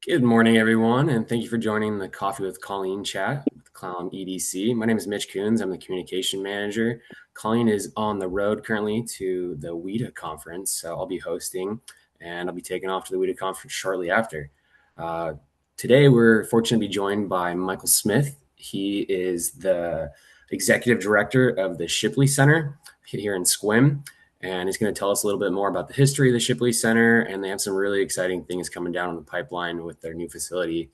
Good morning, everyone, and thank you for joining the Coffee with Colleen chat with Clown EDC. My name is Mitch Coons. I'm the communication manager. Colleen is on the road currently to the WIDA conference, so I'll be hosting, and I'll be taking off to the WIDA conference shortly after. Uh, Today, we're fortunate to be joined by Michael Smith. He is the executive director of the Shipley Center here in Sequim, and he's going to tell us a little bit more about the history of the Shipley Center, and they have some really exciting things coming down the pipeline with their new facility.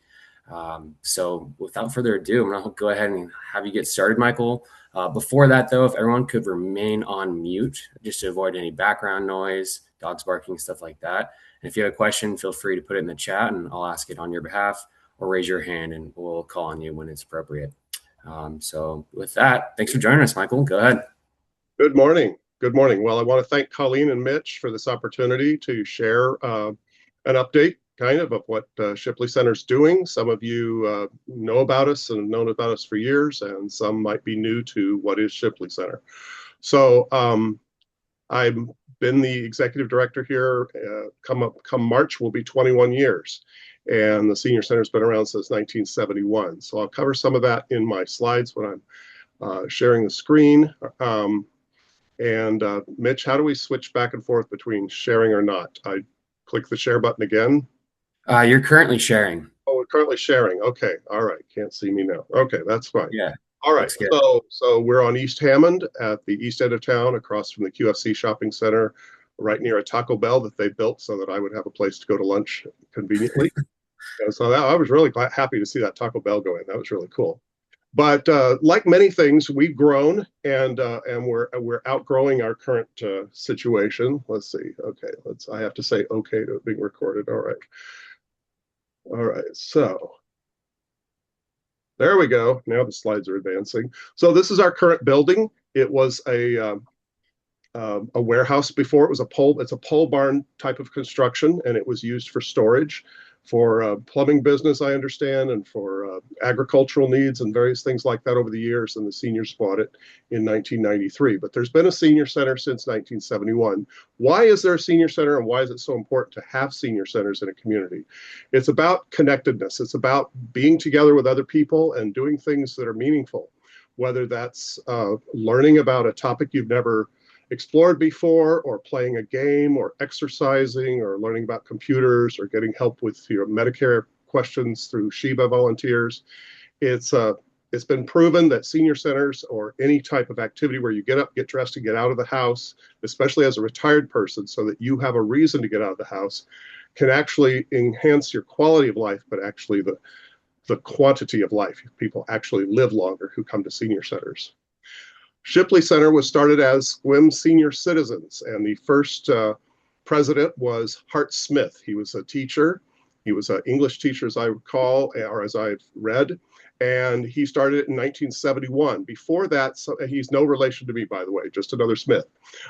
So without further ado, I'm going to go ahead and have you get started, Michael. Before that, though, if everyone could remain on mute just to avoid any background noise, dogs barking, stuff like that. And if you have a question, feel free to put it in the chat and I'll ask it on your behalf, or raise your hand and we'll call on you when it's appropriate. So with that, thanks for joining us, Michael. Go ahead. Good morning. Good morning. Well, I want to thank Colleen and Mitch for this opportunity to share an update of what Shipley Center's doing. Some of you know about us and have known about us for years, and some might be new to what is Shipley Center. So I've been the executive director here. Come March will be 21 years, and the senior center's been around since 1971. So I'll cover some of that in my slides when I'm sharing the screen. Mitch, how do we switch back and forth between sharing or not? I click the share button again. You're currently sharing. Oh, we're currently sharing. Okay. All right. Can't see me now. Okay, that's fine. Yeah. All right. So we're on East Hammond at the east end of town, across from the QFC shopping center, right near a Taco Bell that they built so that I would have a place to go to lunch conveniently. And so I was really happy to see that Taco Bell go in. That was really cool. But like many things, we've grown and we're outgrowing our current situation. Let's see. Okay, I have to say okay to it being recorded. All right. So there we go. Now the slides are advancing. So this is our current building. It was a warehouse before. It's a pole barn type of construction, and it was used for storage, for plumbing business, I understand, and for agricultural needs and various things like that over the years. And the seniors bought it in 1993. But there's been a senior center since 1971. Why is there a senior center, and why is it so important to have senior centers in a community? It's about connectedness. It's about being together with other people and doing things that are meaningful, whether that's learning about a topic you've never explored before, or playing a game, or exercising, or learning about computers, or getting help with your Medicare questions through Shiva volunteers. It's been proven that senior centers, or any type of activity where you get up, get dressed, and get out of the house, especially as a retired person, so that you have a reason to get out of the house, can actually enhance your quality of life, but actually the quantity of life. People actually live longer who come to senior centers. Shipley Center was started as Sequim Senior Citizens, and the first president was Hart Smith. He was a teacher. He was an English teacher, as I recall, or as I've read, and he started it in 1971. Before that, he's no relation to me, by the way, just another Smith.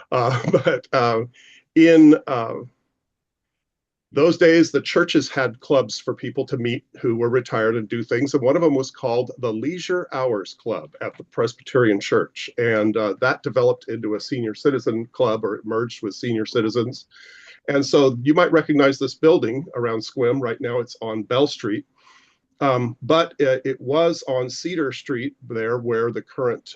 But in those days, the churches had clubs for people to meet who were retired and do things. And one of them was called the Leisure Hours Club at the Presbyterian Church. And that developed into a senior citizen club, or it merged with senior citizens. And so you might recognize this building around Sequim. Right now it's on Bell Street. But it was on Cedar Street there where the current,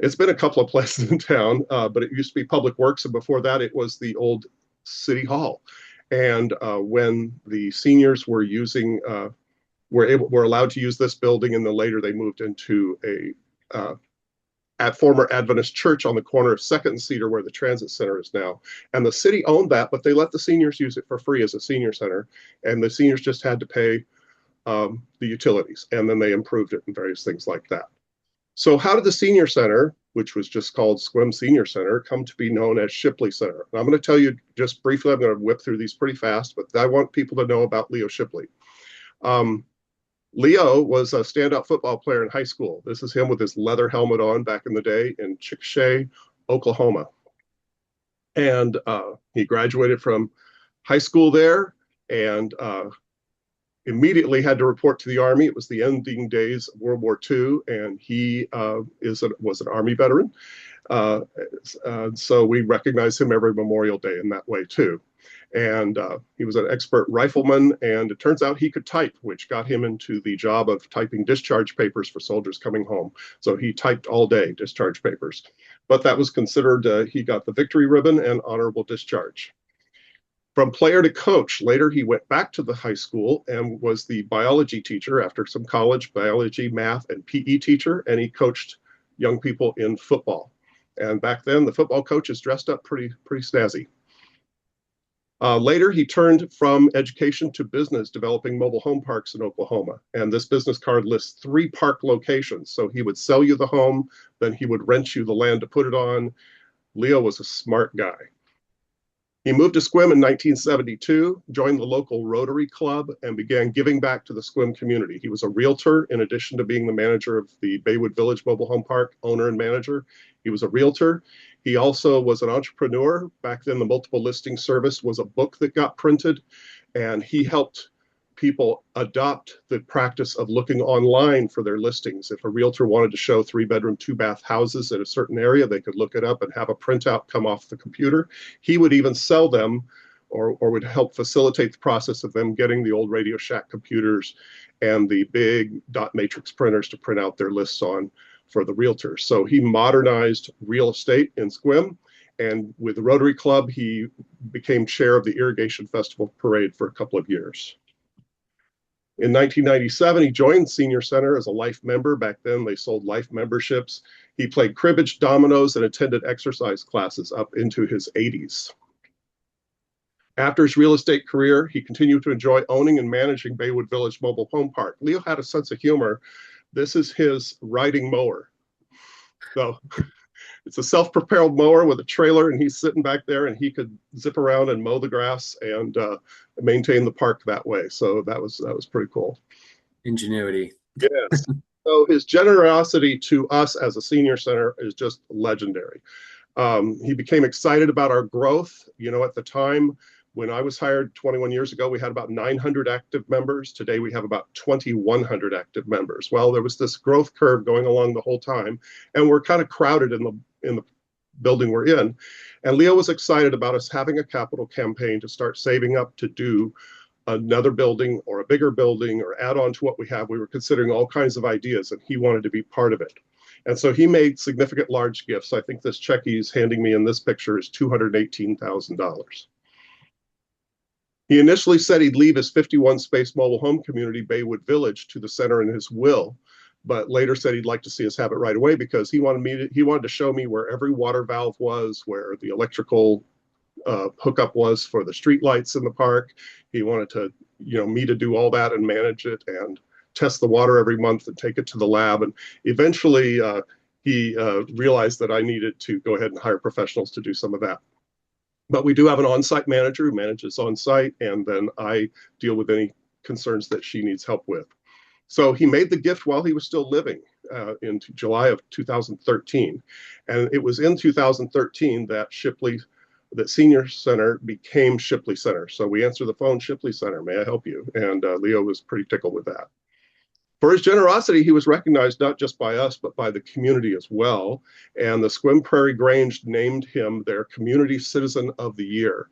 it's been a couple of places in town, but it used to be Public Works. And before that, it was the old City Hall. And when the seniors were were allowed to use this building, and then later they moved into at former Adventist church on the corner of 2nd and Cedar, where the transit center is now. And the city owned that, but they let the seniors use it for free as a senior center, and the seniors just had to pay the utilities, and then they improved it and various things like that. So how did the senior center, which was just called Sequim Senior Center, come to be known as Shipley Center? And I'm going to tell you just briefly, I'm going to whip through these pretty fast, but I want people to know about Leo Shipley. Leo was a standout football player in high school. This is him with his leather helmet on back in the day in Chickasha, Oklahoma. And he graduated from high school there, and immediately had to report to the Army. It was the ending days of World War II, and he was an Army veteran. So we recognize him every Memorial Day in that way too. And he was an expert rifleman, and it turns out he could type, which got him into the job of typing discharge papers for soldiers coming home. So he typed all day discharge papers. But that was considered, he got the victory ribbon and honorable discharge. From player to coach, later he went back to the high school and was the biology teacher after some college biology, math, and PE teacher, and he coached young people in football. And back then, the football coaches dressed up pretty snazzy. Later, he turned from education to business, developing mobile home parks in Oklahoma. And this business card lists 3 park locations. So he would sell you the home, then he would rent you the land to put it on. Leo was a smart guy. He moved to Sequim in 1972, joined the local Rotary Club, and began giving back to the Sequim community. He was a realtor in addition to being the manager of the Baywood Village Mobile Home Park, owner and manager. He was a realtor. He also was an entrepreneur. Back then, the multiple listing service was a book that got printed, and he helped people adopt the practice of looking online for their listings. If a realtor wanted to show 3-bedroom, 2-bath houses in a certain area, they could look it up and have a printout come off the computer. He would even sell them or would help facilitate the process of them getting the old Radio Shack computers and the big dot matrix printers to print out their lists on for the realtors. So he modernized real estate in Sequim. And with the Rotary Club, he became chair of the Irrigation Festival Parade for a couple of years. In 1997, he joined Senior Center as a life member. Back then, they sold life memberships. He played cribbage, dominoes, and attended exercise classes up into his 80s. After his real estate career, he continued to enjoy owning and managing Baywood Village Mobile Home Park. Leo had a sense of humor. This is his riding mower. So it's a self-propelled mower with a trailer, and he's sitting back there, and he could zip around and mow the grass and maintain the park that way. So that was pretty cool. Ingenuity. Yes. So his generosity to us as a senior center is just legendary. He became excited about our growth. You know, at the time when I was hired 21 years ago, we had about 900 active members. Today we have about 2,100 active members. Well, there was this growth curve going along the whole time, and we're kind of crowded in the building we're in. And Leo was excited about us having a capital campaign to start saving up to do another building or a bigger building or add on to what we have. We were considering all kinds of ideas, and he wanted to be part of it. And so he made significant large gifts. I think this check he's handing me in this picture is $218,000. He initially said he'd leave his 51-space mobile home community, Baywood Village, to the center in his will, but later said he'd like to see us have it right away because he wanted to show me where every water valve was, where the electrical hookup was for the street lights in the park. He wanted to, me to do all that and manage it and test the water every month and take it to the lab. And eventually he realized that I needed to go ahead and hire professionals to do some of that. But we do have an on-site manager who manages on-site, and then I deal with any concerns that she needs help with. So he made the gift while he was still living in July of 2013. And it was in 2013 that Senior Center became Shipley Center. So we answer the phone, Shipley Center, may I help you? And Leo was pretty tickled with that. For his generosity, he was recognized not just by us, but by the community as well. And the Sequim Prairie Grange named him their Community Citizen of the Year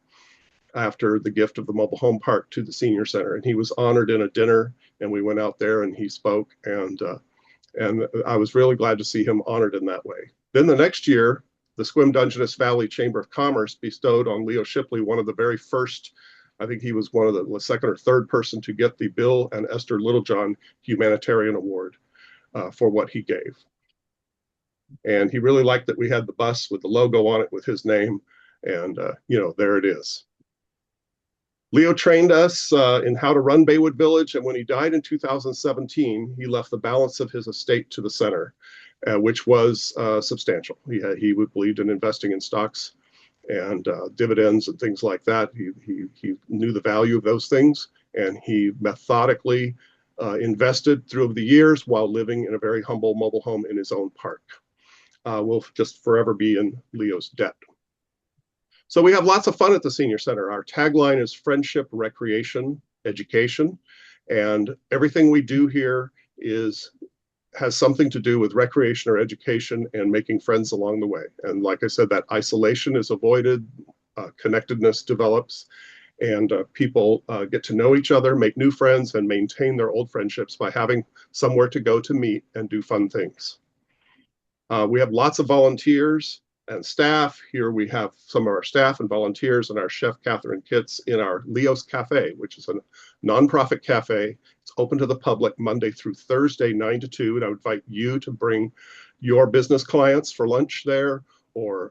after the gift of the mobile home park to the Senior Center. And he was honored in a dinner, and we went out there and he spoke. And I was really glad to see him honored in that way. Then the next year, the Sequim Dungeness Valley Chamber of Commerce bestowed on Leo Shipley one of the very first, I think he was one of the second or third person to get the Bill and Esther Littlejohn Humanitarian Award for what he gave. And he really liked that we had the bus with the logo on it with his name. And, there it is. Leo trained us in how to run Baywood Village. And when he died in 2017, he left the balance of his estate to the center, which was substantial. He believed in investing in stocks and dividends and things like that. He knew the value of those things, and he methodically invested through the years while living in a very humble mobile home in his own park. Will just forever be in Leo's debt. So we have lots of fun at the Senior Center. Our tagline is friendship, recreation, education, and everything we do here has something to do with recreation or education and making friends along the way. And like I said, that isolation is avoided. connectedness develops, and people get to know each other, make new friends, and maintain their old friendships by having somewhere to go to meet and do fun things. We have lots of volunteers and staff. Here we have some of our staff and volunteers and our chef, Catherine Kitts, in our Leo's Cafe, which is a nonprofit cafe. It's open to the public Monday through Thursday, 9 to 2. And I would invite you to bring your business clients for lunch there, or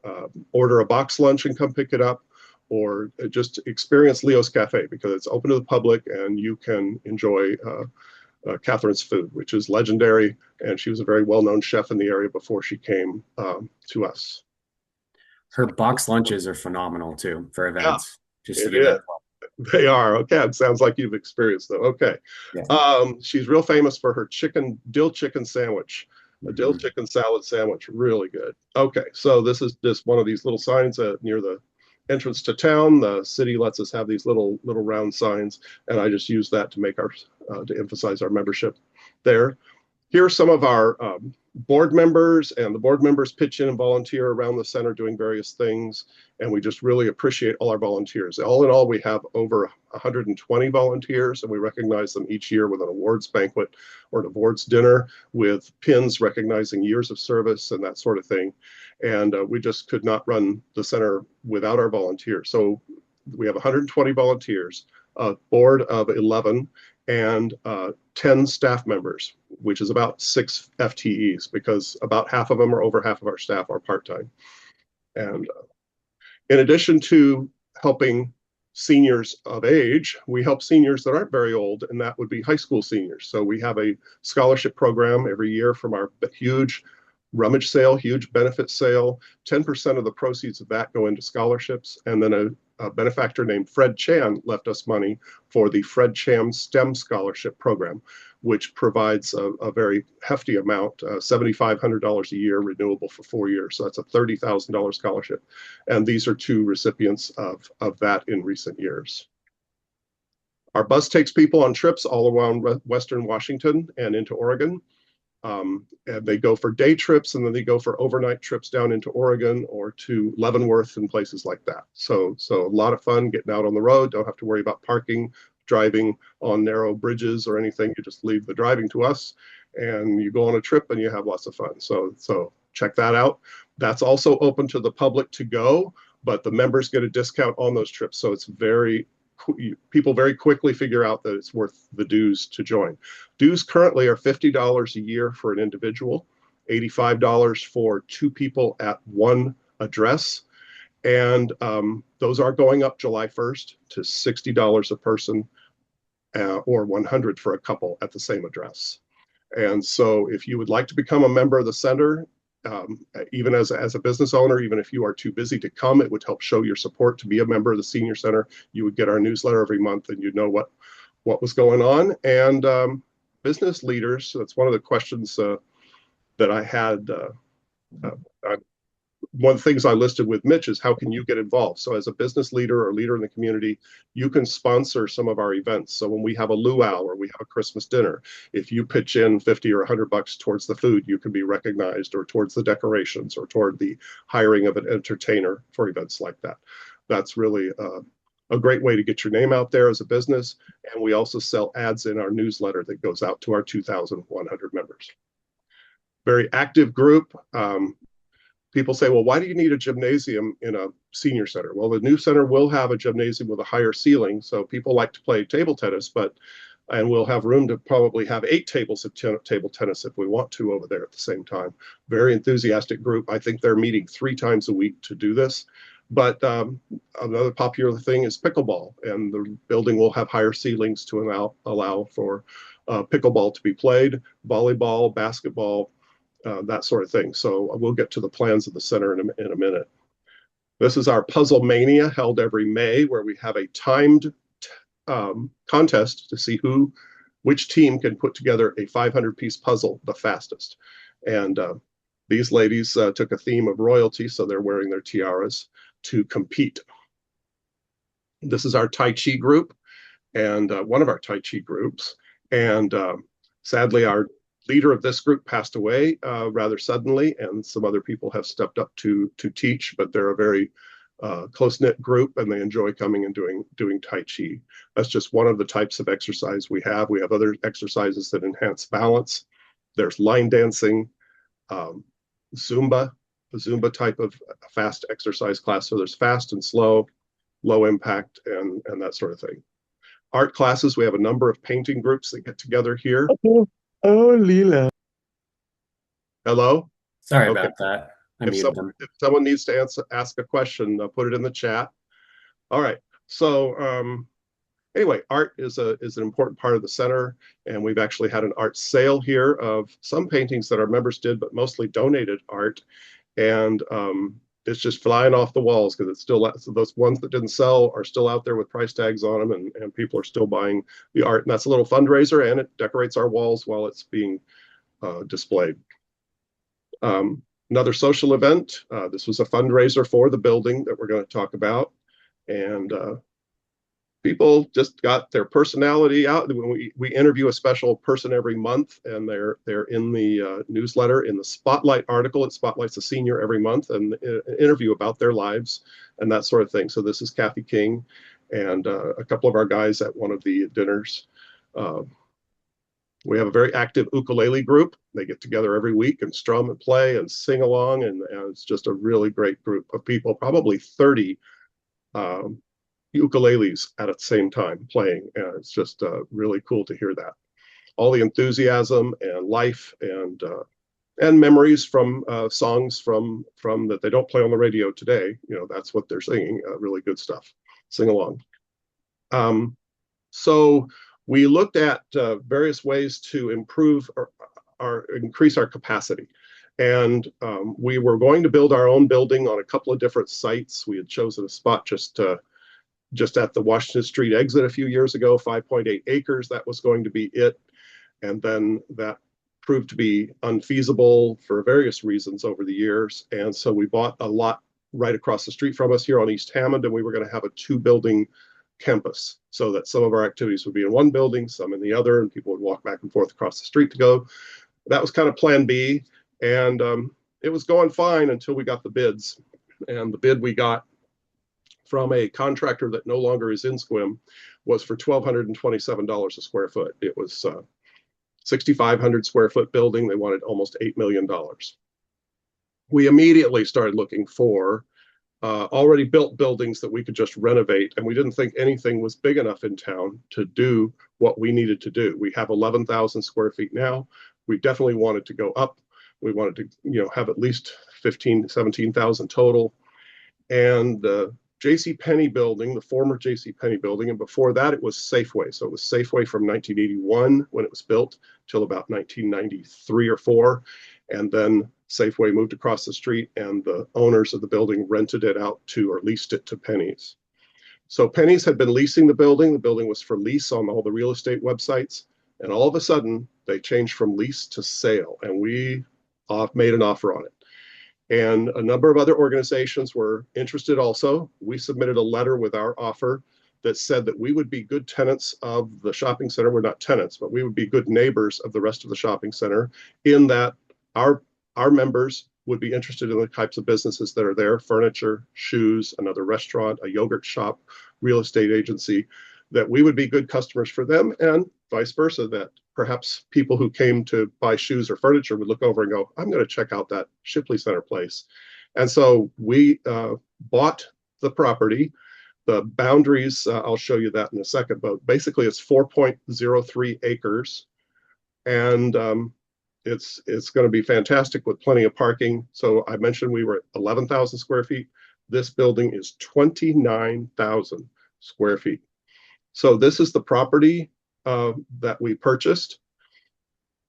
order a box lunch and come pick it up, or just experience Leo's Cafe, because it's open to the public and you can enjoy Catherine's food, which is legendary. And she was a very well-known chef in the area before she came to us. Her box lunches are phenomenal too for Yeah, events. Just to it give is. that. They are. Okay, it sounds like you've experienced them. Okay. Yeah. She's real famous for her dill chicken sandwich, a dill Mhm. chicken salad sandwich. Really good. Okay, so this is just one of these little signs near the entrance to town. The city lets us have these little round signs, and I just use that to make our to emphasize our membership there. Here are some of our board members, and the board members pitch in and volunteer around the center doing various things. And we just really appreciate all our volunteers. All in all, we have over 120 volunteers, and we recognize them each year with an awards banquet or an awards dinner with pins recognizing years of service and that sort of thing. And we just could not run the center without our volunteers. So we have 120 volunteers, a board of 11, and 10 staff members, which is about 6 FTEs, because about half of them, or over half of our staff, are part-time. And in addition to helping seniors of age, we help seniors that aren't very old, and that would be high school seniors. So we have a scholarship program every year from our huge rummage sale, huge benefit sale. 10% of the proceeds of that go into scholarships. And then a benefactor named Fred Chan left us money for the Fred Chan STEM Scholarship Program, which provides a very hefty amount, $7,500 a year, renewable for 4 years. So that's a $30,000 scholarship. And these are 2 recipients of that in recent years. Our bus takes people on trips all around Western Washington and into Oregon. And they go for day trips, and then they go for overnight trips down into Oregon or to Leavenworth and places like that. So a lot of fun getting out on the road. Don't have to worry about parking, driving on narrow bridges or anything. You just leave the driving to us, and you go on a trip and you have lots of fun. So check that out. That's also open to the public to go, but the members get a discount on those trips. So it's people very quickly figure out that it's worth the dues to join. Dues currently are $50 a year for an individual, $85 for 2 people at one address. And those are going up July 1st to $60 a person, or $100 for a couple at the same address. And so if you would like to become a member of the center, even as a business owner, even if you are too busy to come, it would help show your support to be a member of the senior center. You would get our newsletter every month, and you'd know what was going on. And business leaders, that's one of the questions that I had. One of the things I listed with Mitch is, how can you get involved? So as a business leader or leader in the community, you can sponsor some of our events. So when we have a luau or we have a Christmas dinner, if you pitch in 50 or $100 towards the food, you can be recognized, or towards the decorations, or toward the hiring of an entertainer for events like that. That's really a great way to get your name out there as a business. And we also sell ads in our newsletter that goes out to our 2,100 members. Very active group. People say, well, why do you need a gymnasium in a senior center? Well, the new center will have a gymnasium with a higher ceiling. So people like to play table tennis, and we'll have room to probably have 8 tables of table tennis if we want to over there at the same time. Very enthusiastic group. I think they're meeting 3 times a week to do this. But another popular thing is pickleball, and the building will have higher ceilings to allow for pickleball to be played, volleyball, basketball, that sort of thing. So we'll get to the plans of the center in a minute. This is our Puzzle Mania, held every May, where we have a timed contest to see which team can put together a 500-piece puzzle the fastest. And these ladies took a theme of royalty, so they're wearing their tiaras to compete. This is our Tai Chi group, and one of our Tai Chi groups. And sadly, our leader of this group passed away rather suddenly, and some other people have stepped up to teach, but they're a very close-knit group, and they enjoy coming and doing Tai Chi. That's just one of the types of exercise we have. We have other exercises that enhance balance. There's line dancing, um, Zumba, the Zumba type of fast exercise class. So there's fast and slow, low impact, and that sort of thing. Art classes, we have a number of painting groups that get together here. Oh, oh, Leela. Hello? Sorry Okay. about that. I If, muted some, them. if someone needs to ask a question, put it in the chat. All right. So anyway, art is an important part of the center, and we've actually had an art sale here of some paintings that our members did, but mostly donated art. And it's just flying off the walls because it's still, so those ones that didn't sell are still out there with price tags on them, and people are still buying the art. And that's a little fundraiser, and it decorates our walls while it's being displayed. Another social event. This was a fundraiser for the building that we're going to talk about. And people just got their personality out. We interview a special person every month, and they're in the newsletter, in the Spotlight article. It spotlights a senior every month and an interview about their lives and that sort of thing. So this is Kathy King and a couple of our guys at one of the dinners. We have a very active ukulele group. They get together every week and strum and play and sing along, and it's just a really great group of people, probably 30 ukuleles at the same time playing. And it's just really cool to hear that. All the enthusiasm and life and memories from songs from that they don't play on the radio today. You know, that's what they're singing. Really good stuff. Sing along. So we looked at various ways to improve or increase our capacity. And we were going to build our own building on a couple of different sites. We had chosen a spot just at the Washington Street exit a few years ago, 5.8 acres. That was going to be it. And then that proved to be unfeasible for various reasons over the years. And so we bought a lot right across the street from us here on East Hammond, and we were going to have a 2-building campus so that some of our activities would be in one building, some in the other, and people would walk back and forth across the street to go. That was kind of plan B. And it was going fine until we got the bids. And the bid we got from a contractor that no longer is in Sequim was for $1,227 a square foot. It was 6,500 square foot building. They wanted almost $8 million. We immediately started looking for already built buildings that we could just renovate, and we didn't think anything was big enough in town to do what we needed to do. We have 11,000 square feet now. We definitely wanted to go up. We wanted to, have at least 15, 17,000 total. And the JCPenney building, the former JCPenney building, and before that it was Safeway. So it was Safeway from 1981 when it was built till about 1993 or 4. And then Safeway moved across the street, and the owners of the building rented it out to, or leased it to Penny's. So Penny's had been leasing the building. The building was for lease on all the real estate websites. And all of a sudden they changed from lease to sale, and we made an offer on it. And a number of other organizations were interested also. We submitted a letter with our offer that said that we would be good tenants of the shopping center. We're not tenants, but we would be good neighbors of the rest of the shopping center, in that our members would be interested in the types of businesses that are there: furniture, shoes, another restaurant, a yogurt shop, real estate agency, that we would be good customers for them, and vice versa, that perhaps people who came to buy shoes or furniture would look over and go, I'm going to check out that Shipley Center place. And so we bought the property. The boundaries, I'll show you that in a second, but basically it's 4.03 acres. And it's going to be fantastic with plenty of parking. So I mentioned we were at 11,000 square feet. This building is 29,000 square feet. So this is the property that we purchased.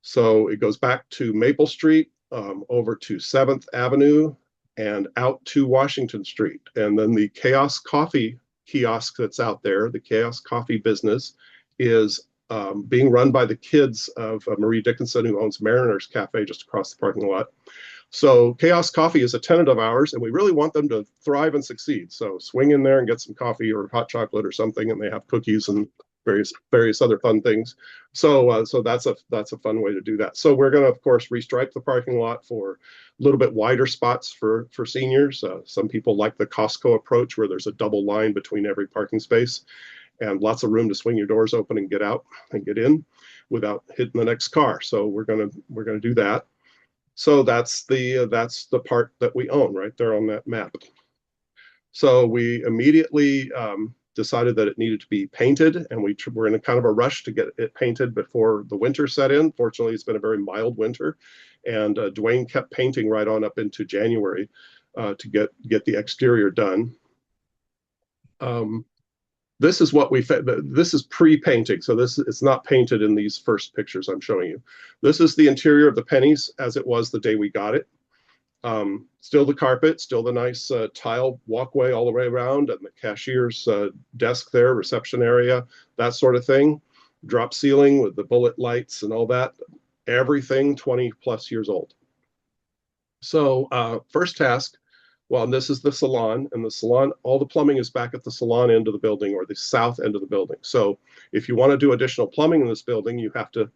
So it goes back to Maple Street, over to 7th Avenue, and out to Washington Street. And then the Chaos Coffee kiosk that's out there, the Chaos Coffee business, is being run by the kids of Marie Dickinson, who owns Mariner's Cafe just across the parking lot. So Chaos Coffee is a tenant of ours, and we really want them to thrive and succeed. So swing in there and get some coffee or hot chocolate or something, and they have cookies and various other fun things. So that's a fun way to do that. So we're going to, of course, restripe the parking lot for a little bit wider spots for seniors. Some people like the Costco approach where there's a double line between every parking space and lots of room to swing your doors open and get out and get in without hitting the next car. So we're gonna do that. So that's the part that we own right there on that map. So we immediately decided that it needed to be painted, and we're in a kind of a rush to get it painted before the winter set in. Fortunately, it's been a very mild winter, and Dwayne kept painting right on up into January to get the exterior done. This is what this is pre-painting, so it's not painted in these first pictures I'm showing you. This is the interior of the Pennies as it was the day we got it. Still the carpet, still the nice tile walkway all the way around, and the cashier's desk there, reception area, that sort of thing. Drop ceiling with the bullet lights and all that. Everything 20 plus years old. So first task, well, this is the salon, and the salon, all the plumbing is back at the salon end of the building or the south end of the building. So if you want to do additional plumbing in this building, you have to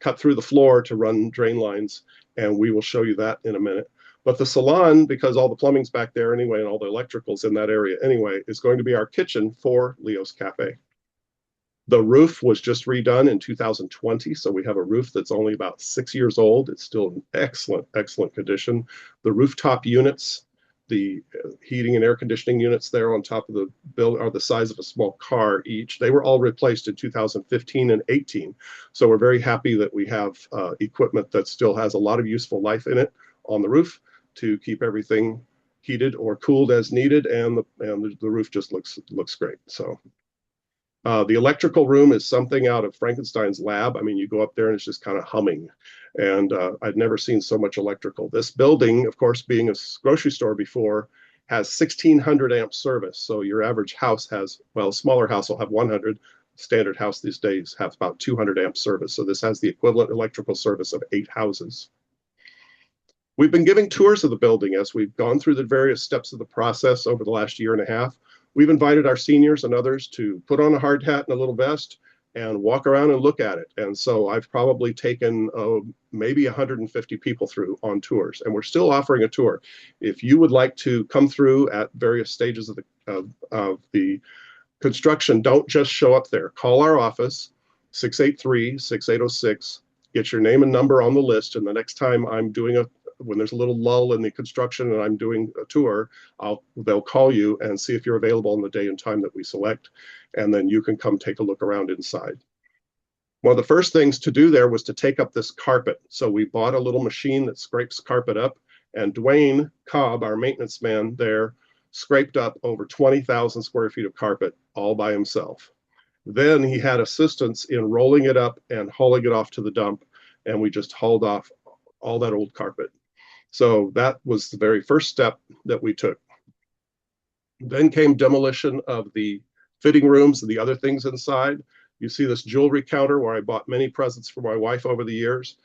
cut through the floor to run drain lines, and we will show you that in a minute. But the salon, because all the plumbing's back there anyway and all the electrical's in that area anyway, is going to be our kitchen for Leo's Cafe. The roof was just redone in 2020, so we have a roof that's only about 6 years old. It's still in excellent, excellent condition. The rooftop units, the heating and air conditioning units there on top of the building are the size of a small car each. They were all replaced in 2015 and 18. So we're very happy that we have equipment that still has a lot of useful life in it on the roof to keep everything heated or cooled as needed, and the roof just looks great. So the electrical room is something out of Frankenstein's lab. I mean, you go up there and it's just kind of humming. And I'd never seen so much electrical. This building, of course, being a grocery store before, has 1,600 amp service. So your average house has, well, a smaller house will have 100. Standard house these days has about 200 amp service. So this has the equivalent electrical service of 8 houses. We've been giving tours of the building as we've gone through the various steps of the process over the last year and a half. We've invited our seniors and others to put on a hard hat and a little vest and walk around and look at it. And so I've probably taken maybe 150 people through on tours, and we're still offering a tour. If you would like to come through at various stages of the construction, don't just show up there. Call our office, 683-6806. Get your name and number on the list, and the next time I'm doing when there's a little lull in the construction and I'm doing a tour, they'll call you and see if you're available on the day and time that we select, and then you can come take a look around inside. One of the first things to do there was to take up this carpet. So we bought a little machine that scrapes carpet up, and Dwayne Cobb, our maintenance man there, scraped up over 20,000 square feet of carpet all by himself. Then he had assistance in rolling it up and hauling it off to the dump, and we just hauled off all that old carpet. So that was the very first step that we took. Then came demolition of the fitting rooms and the other things inside. You see this jewelry counter where I bought many presents for my wife over the years.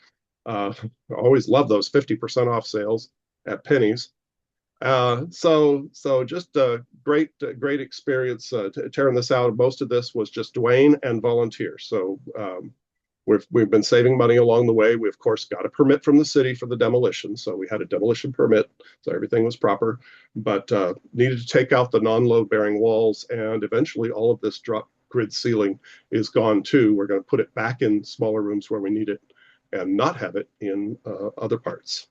I always love those 50% off sales at Penny's. So just a great experience tearing this out. Most of this was just Dwayne and volunteers. So we've been saving money along the way. We, of course, got a permit from the city for the demolition. So we had a demolition permit. So everything was proper, but needed to take out the non-load bearing walls. And eventually all of this drop grid ceiling is gone too. We're going to put it back in smaller rooms where we need it and not have it in other parts.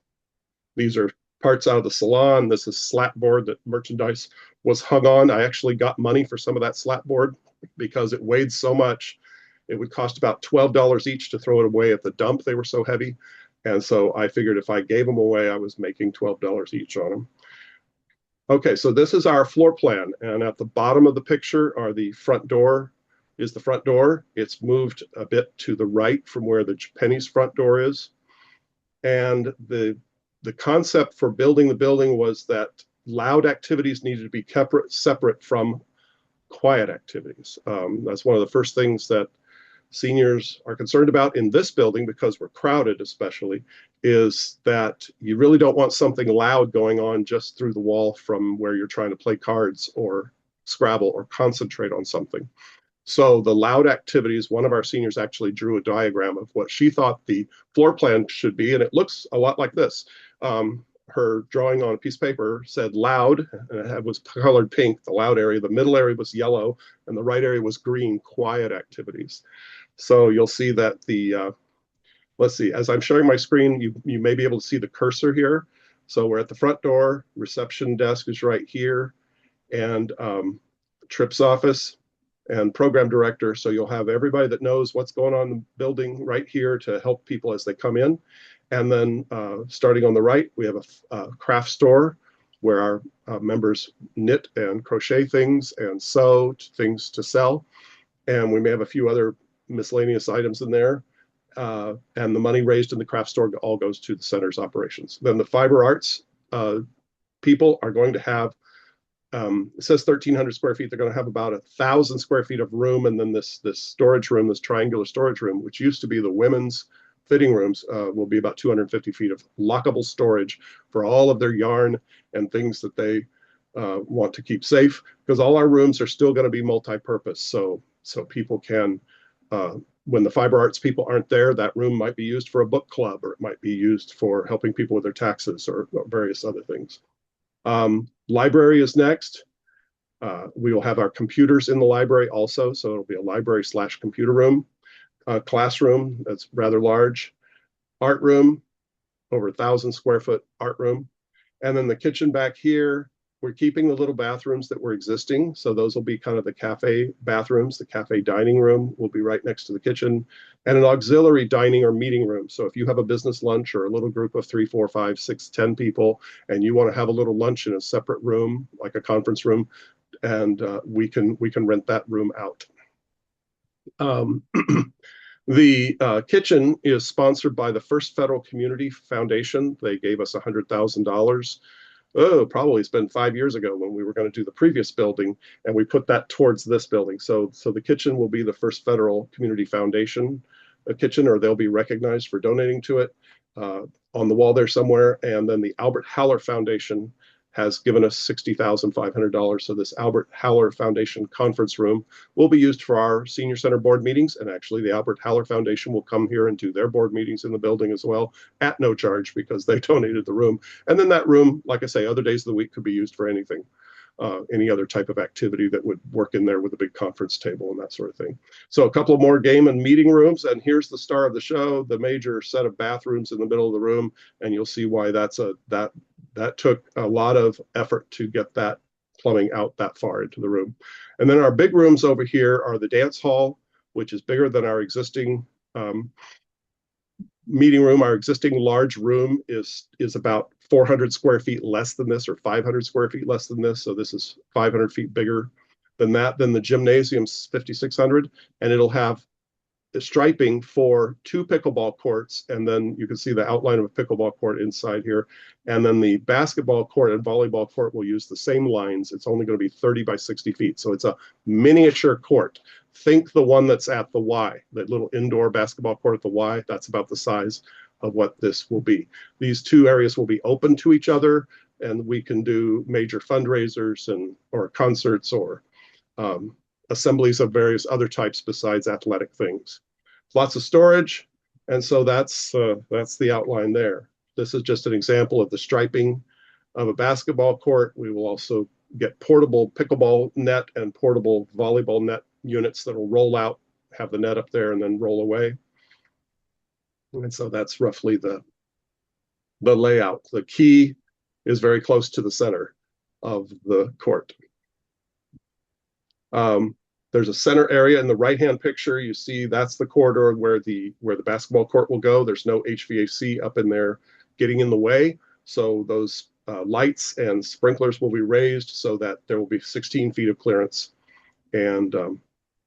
These are parts out of the salon. This is slat board that merchandise was hung on. I actually got money for some of that slat board because it weighed so much. It would cost about $12 each to throw it away at the dump. They were so heavy. And so I figured if I gave them away, I was making $12 each on them. Okay, so this is our floor plan. And at the bottom of the picture are the front door, is the front door. It's moved a bit to the right from where the Penny's front door is. And the concept for building the building was that loud activities needed to be kept separate from quiet activities. That's one of the first things that seniors are concerned about in this building, because we're crowded especially, is that you really don't want something loud going on just through the wall from where you're trying to play cards or Scrabble or concentrate on something. So the loud activities, one of our seniors actually drew a diagram of what she thought the floor plan should be, and it looks a lot like this. Her drawing on a piece of paper said loud, and it was colored pink, the loud area. The middle area was yellow, and the right area was green, quiet activities. So you'll see that let's see, as I'm sharing my screen, you may be able to see the cursor here. So we're at the front door, reception desk is right here, and Tripp's office and program director. So you'll have everybody that knows what's going on in the building right here to help people as they come in. And then starting on the right, we have a craft store where our members knit and crochet things and sew things to sell. And we may have a few other miscellaneous items in there. And the money raised in the craft store all goes to the center's operations. Then the fiber arts people are going to have, it says 1,300 square feet. They're going to have about 1,000 square feet of room. And then this storage room, this triangular storage room, which used to be the women's fitting rooms, will be about 250 feet of lockable storage for all of their yarn and things that they want to keep safe, because all our rooms are still going to be multi-purpose. So people can, when the fiber arts people aren't there, that room might be used for a book club, or it might be used for helping people with their taxes or various other things. Library is next. We will have our computers in the library also, so it'll be a library/computer room. Classroom that's rather large. Art room, over 1,000 square foot art room. And then the kitchen back here, we're keeping the little bathrooms that were existing. So those will be kind of the cafe bathrooms. The cafe dining room will be right next to the kitchen, and an auxiliary dining or meeting room. So if you have a business lunch or a little group of 3, 4, 5, 6, 10 people, and you want to have a little lunch in a separate room, like a conference room, and we can rent that room out. The kitchen is sponsored by the First Federal Community Foundation. They gave us $100,000. Oh, probably it's been 5 years ago when we were going to do the previous building, and we put that towards this building. So the kitchen will be the First Federal Community Foundation kitchen, or they'll be recognized for donating to it on the wall there somewhere. And then the Albert Haller Foundation has given us $60,500. So this Albert Haller Foundation conference room will be used for our senior center board meetings. And actually the Albert Haller Foundation will come here and do their board meetings in the building as well at no charge, because they donated the room. And then that room, like I say, other days of the week could be used for anything. Any other type of activity that would work in there with a big conference table and that sort of thing. So a couple of more game and meeting rooms. And here's the star of the show, the major set of bathrooms in the middle of the room. And you'll see why that took a lot of effort to get that plumbing out that far into the room. And then our big rooms over here are the dance hall, which is bigger than our existing meeting room. Our existing large room is about 400 square feet less than this, or 500 square feet less than this. So this is 500 feet bigger than that. Then the gymnasium's 5,600, and it'll have the striping for 2 pickleball courts, and then you can see the outline of a pickleball court inside here. And then the basketball court and volleyball court will use the same lines. It's only going to be 30 by 60 feet. So it's a miniature court. Think the one that's at the Y, that little indoor basketball court at the Y. That's about the size of what this will be. These 2 areas will be open to each other, and we can do major fundraisers or concerts or assemblies of various other types besides athletic things. Lots of storage, and so that's the outline there. This is just an example of the striping of a basketball court. We will also get portable pickleball net and portable volleyball net units that will roll out, have the net up there, and then roll away. And so that's roughly the layout. The key is very close to the center of the court. There's a center area in the right-hand picture. You see that's the corridor where the basketball court will go. There's no HVAC up in there getting in the way. So those lights and sprinklers will be raised so that there will be 16 feet of clearance. And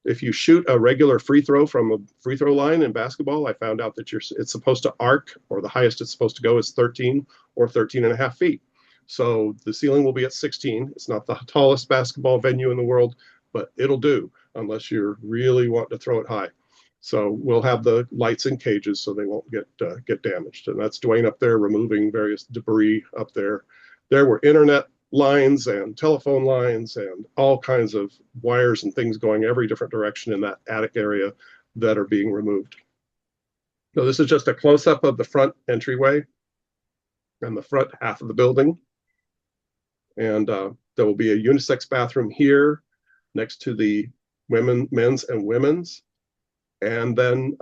if you shoot a regular free throw from a free throw line in basketball, I found out that it's supposed to arc, or the highest it's supposed to go is 13 or 13 and a half feet. So the ceiling will be at 16. It's not the tallest basketball venue in the world, but it'll do unless you really want to throw it high. So we'll have the lights in cages so they won't get damaged. And that's Dwayne up there removing various debris up there. There were internet lines and telephone lines and all kinds of wires and things going every different direction in that attic area that are being removed. So this is just a close-up of the front entryway and the front half of the building. And there will be a unisex bathroom here next to the men's and women's. And then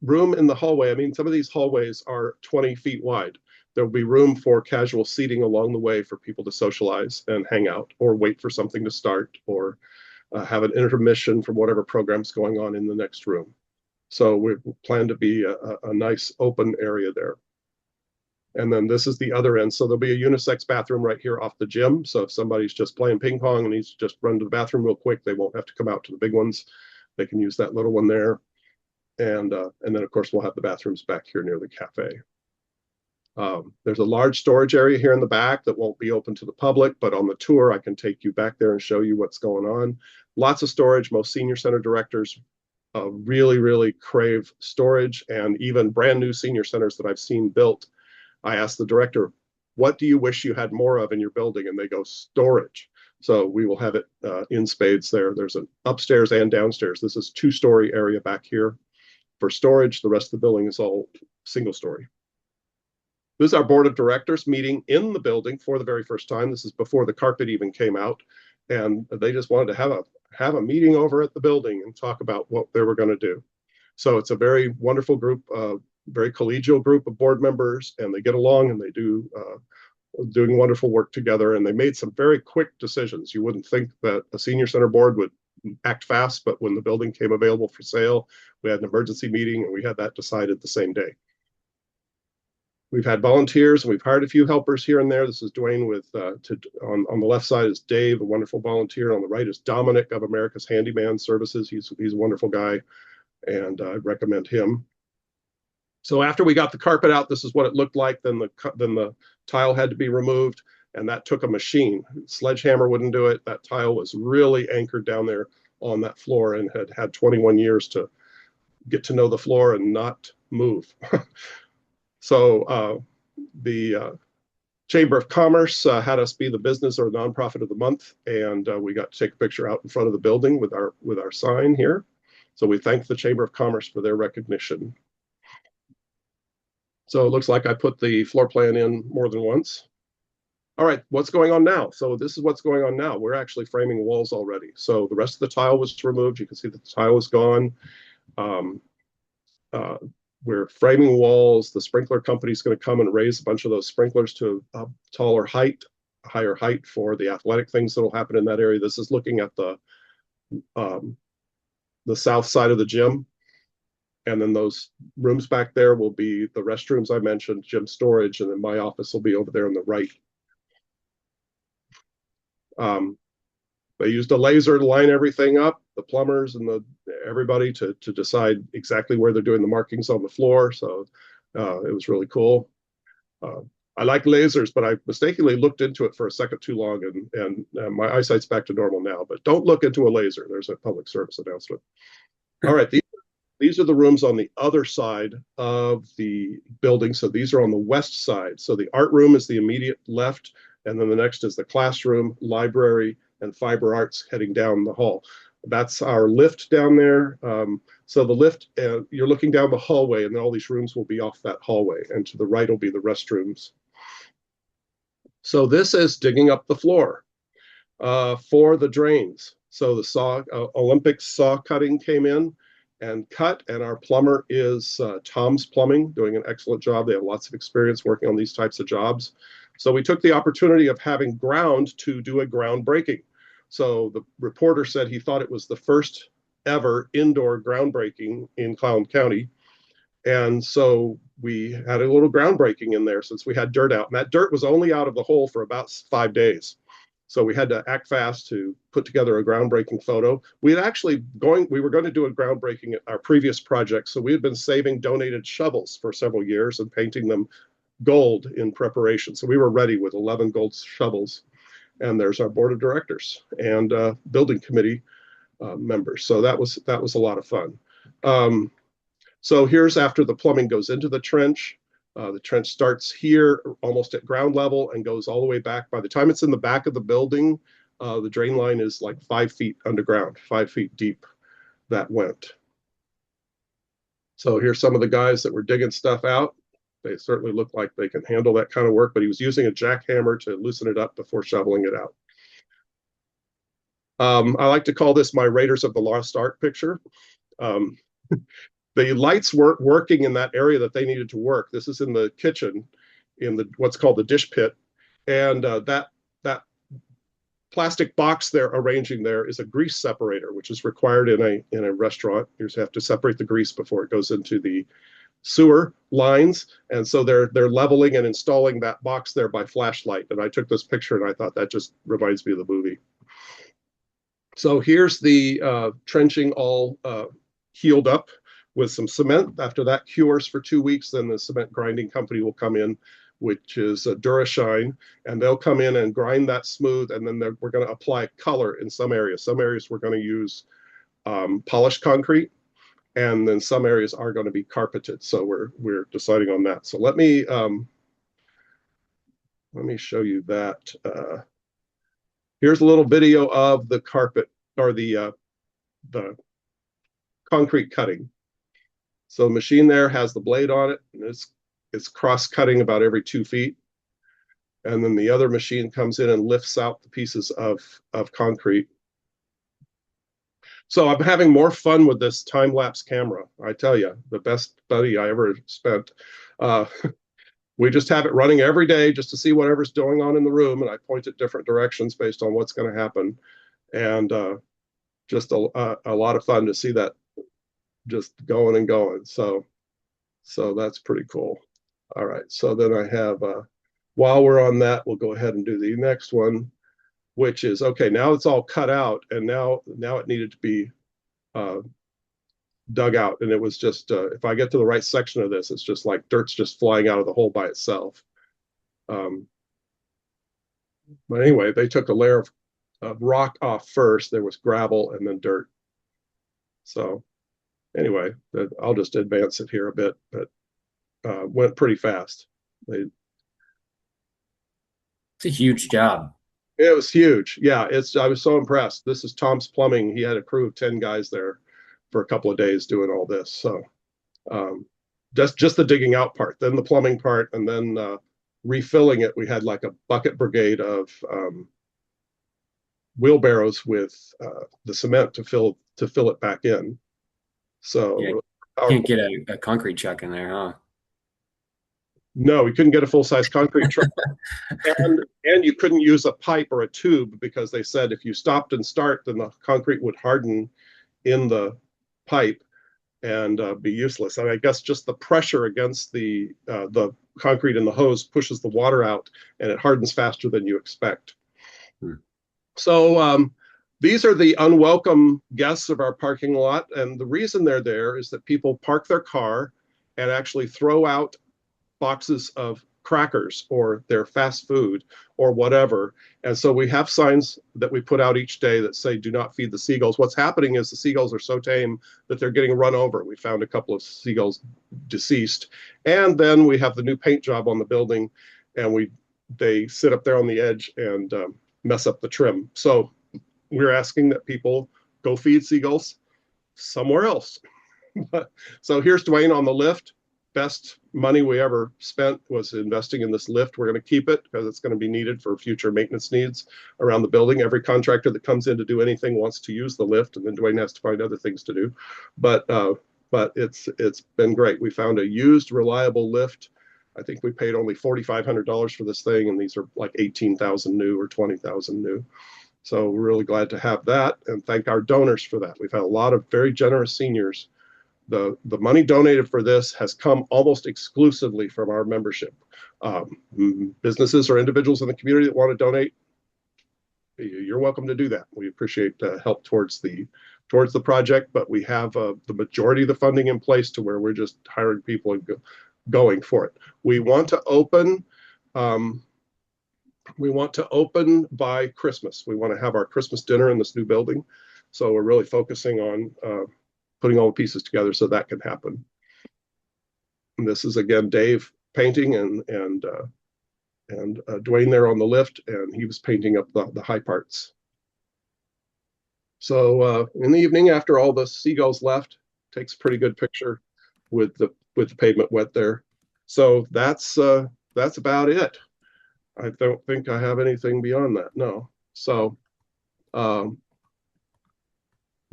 room in the hallway. I mean, some of these hallways are 20 feet wide. There will be room for casual seating along the way for people to socialize and hang out or wait for something to start or have an intermission from whatever program's going on in the next room. So we plan to be a nice open area there. And then this is the other end. So there'll be a unisex bathroom right here off the gym. So if somebody's just playing ping pong and needs to just run to the bathroom real quick, they won't have to come out to the big ones. They can use that little one there. And then, of course, we'll have the bathrooms back here near the cafe. There's a large storage area here in the back that won't be open to the public, but on the tour, I can take you back there and show you what's going on. Lots of storage. Most senior center directors really, really crave storage, and even brand new senior centers that I've seen built. I asked the director, what do you wish you had more of in your building? And they go, storage. So we will have it in spades there. There's an upstairs and downstairs. This is 2-story area back here for storage. The rest of the building is all single story. This is our board of directors meeting in the building for the very first time. This is before the carpet even came out. And they just wanted to have a meeting over at the building and talk about what they were going to do. So it's a very wonderful group, very collegial group of board members, and they get along and they do doing wonderful work together. And they made some very quick decisions. You wouldn't think that a senior center board would act fast, but when the building came available for sale, we had an emergency meeting and we had that decided the same day. We've had volunteers and we've hired a few helpers here and there. This is Dwayne with, on the left side is Dave, a wonderful volunteer. On the right is Dominic of America's Handyman Services. He's a wonderful guy, and I recommend him. So after we got the carpet out, this is what it looked like. Then the tile had to be removed, and that took a machine. Sledgehammer wouldn't do it. That tile was really anchored down there on that floor and had 21 years to get to know the floor and not move. So the Chamber of Commerce had us be the business or nonprofit of the month, and we got to take a picture out in front of the building with our sign here. So we thank the Chamber of Commerce for their recognition. So it looks like I put the floor plan in more than once. All right, what's going on now? So this is what's going on now. We're actually framing walls already. So the rest of the tile was removed. You can see that the tile is gone. We're framing walls. The sprinkler company is going to come and raise a bunch of those sprinklers to a taller height, a higher height for the athletic things that will happen in that area. This is looking at the south side of the gym. And then those rooms back there will be the restrooms I mentioned, gym storage, and then my office will be over there on the right. They used a laser to line everything up, the plumbers and everybody to decide exactly where they're doing the markings on the floor. So it was really cool. I like lasers, but I mistakenly looked into it for a second too long, and my eyesight's back to normal now. But don't look into a laser. There's a public service announcement. All right, these are the rooms on the other side of the building. So these are on the west side. So the art room is the immediate left, and then the next is the classroom, library, and fiber arts heading down the hall. That's our lift down there. So the lift, you're looking down the hallway, and then all these rooms will be off that hallway, and to the right will be the restrooms. So this is digging up the floor for the drains. So the Olympic saw cutting came in and cut, and our plumber is Tom's Plumbing, doing an excellent job. They have lots of experience working on these types of jobs. So we took the opportunity of having ground to do a groundbreaking. So the reporter said he thought it was the first ever indoor groundbreaking in Clallam County. And so we had a little groundbreaking in there since we had dirt out. And that dirt was only out of the hole for about 5 days. So we had to act fast to put together a groundbreaking photo. We were going to do a groundbreaking at our previous project. So we had been saving donated shovels for several years and painting them gold in preparation. So we were ready with 11 gold shovels. And there's our board of directors and building committee members. So that was a lot of fun. So here's after the plumbing goes into the trench. The trench starts here almost at ground level and goes all the way back. By the time it's in the back of the building, the drain line is like 5 feet underground, 5 feet deep that went. So here's some of the guys that were digging stuff out. They certainly look like they can handle that kind of work, but he was using a jackhammer to loosen it up before shoveling it out. I like to call this my Raiders of the Lost Ark picture. Um, the lights weren't working in that area that they needed to work. This is in the kitchen, in the what's called the dish pit, and that plastic box they're arranging there is a grease separator, which is required in a restaurant. You have to separate the grease before it goes into the sewer lines, and so they're leveling and installing that box there by flashlight. And I took this picture and I thought that just reminds me of the movie. So here's the trenching all healed up with some cement. After that cures for 2 weeks, then the cement grinding company will come in, which is Durashine, and they'll come in and grind that smooth, and then we're going to apply color in some areas. Some areas we're going to use polished concrete, and then some areas are going to be carpeted. So we're deciding on that. So let me show you that. Here's a little video of the carpet or the concrete cutting. So the machine there has the blade on it, and it's cross-cutting about every 2 feet. And then the other machine comes in and lifts out the pieces of concrete. So I'm having more fun with this time-lapse camera. I tell you, the best buddy I ever spent. We just have it running every day just to see whatever's going on in the room, and I point it different directions based on what's going to happen. And just a lot of fun to see that just going and going. So that's pretty cool. All right, so then I have, while we're on that, we'll go ahead and do the next one, which is, okay, now it's all cut out, and now it needed to be dug out. And it was just, if I get to the right section of this, it's just like dirt's just flying out of the hole by itself. But anyway, they took a layer of rock off first. There was gravel and then dirt. So anyway, I'll just advance it here a bit, but went pretty fast. It's a huge job. It was huge. Yeah, I was so impressed. This is Tom's Plumbing. He had a crew of 10 guys there for a couple of days doing all this. So just the digging out part, then the plumbing part, and then refilling it. We had like a bucket brigade of wheelbarrows with the cement to fill it back in. So yeah, can't get a concrete truck in there, huh? No, we couldn't get a full-size concrete truck. and you couldn't use a pipe or a tube because they said if you stopped and start, then the concrete would harden in the pipe and be useless. And I guess just the pressure against the concrete in the hose pushes the water out, and it hardens faster than you expect. So these are the unwelcome guests of our parking lot, and the reason they're there is that people park their car and actually throw out boxes of crackers or their fast food or whatever. And so we have signs that we put out each day that say, do not feed the seagulls. What's happening is the seagulls are so tame that they're getting run over. We found a couple of seagulls deceased. And then we have the new paint job on the building, and they sit up there on the edge and mess up the trim. So we're asking that people go feed seagulls somewhere else. So here's Dwayne on the lift. Best money we ever spent was investing in this lift. We're going to keep it because it's going to be needed for future maintenance needs around the building. Every contractor that comes in to do anything wants to use the lift, and then Dwayne has to find other things to do. But it's been great. We found a used, reliable lift. I think we paid only $4,500 for this thing, and these are like 18,000 new or 20,000 new. So we're really glad to have that, and thank our donors for that. We've had a lot of very generous seniors. The money donated for this has come almost exclusively from our membership. Businesses or individuals in the community that want to donate, you're welcome to do that. We appreciate help towards the project, but we have the majority of the funding in place to where we're just hiring people and going for it. We want to open by Christmas. We want to have our Christmas dinner in this new building. So we're really focusing on putting all the pieces together so that can happen. And this is, again, Dave painting, and Dwayne there on the lift, and he was painting up the high parts. So in the evening, after all the seagulls left, takes a pretty good picture with the pavement wet there. So that's about it. I don't think I have anything beyond that. No. So um,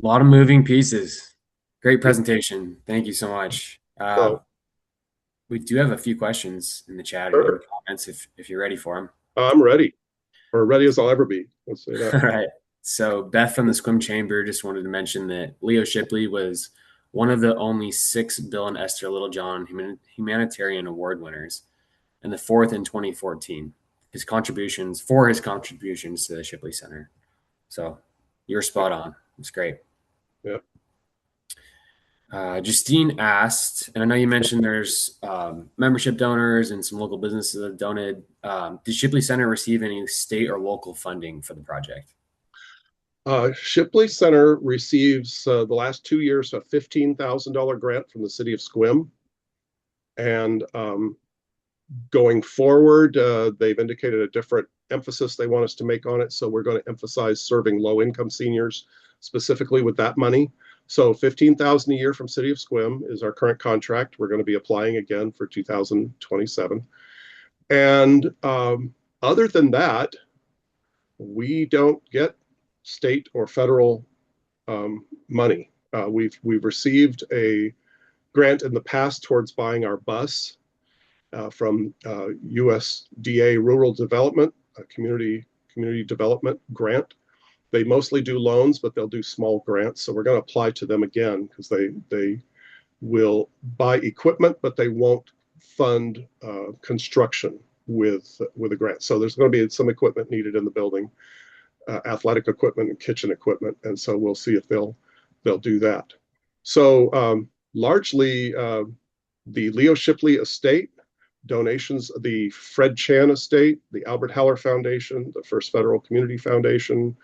A lot of moving pieces. Great presentation. Thank you so much. so We do have a few questions in the chat and sure, comments if you're ready for them. I'm ready, or ready as I'll ever be. Let's say that. All right. So Beth from the Squim Chamber just wanted to mention that Leo Shipley was one of the only 6 Bill and Esther Littlejohn Humanitarian Award winners, and the 4th in 2014. His contributions to the Shipley Center. So you're spot on. It's great. Yeah. Justine asked, and I know you mentioned there's membership donors and some local businesses that have donated. Did Shipley Center receive any state or local funding for the project? Shipley Center receives the last 2 years a $15,000 grant from the city of Squim, and going forward, they've indicated a different emphasis they want us to make on it. So we're going to emphasize serving low-income seniors specifically with that money. So $15,000 a year from City of Squim is our current contract. We're going to be applying again for 2027. And other than that, we don't get state or federal money. We've received a grant in the past towards buying our bus from USDA Rural Development, a community development grant. They mostly do loans, but they'll do small grants. So we're going to apply to them again because they will buy equipment, but they won't fund construction with a grant. So there's going to be some equipment needed in the building, athletic equipment and kitchen equipment, and so we'll see if they'll do that. So largely the Leo Shipley estate donations, the Fred Chan estate, the Albert Heller Foundation, the First Federal Community Foundation,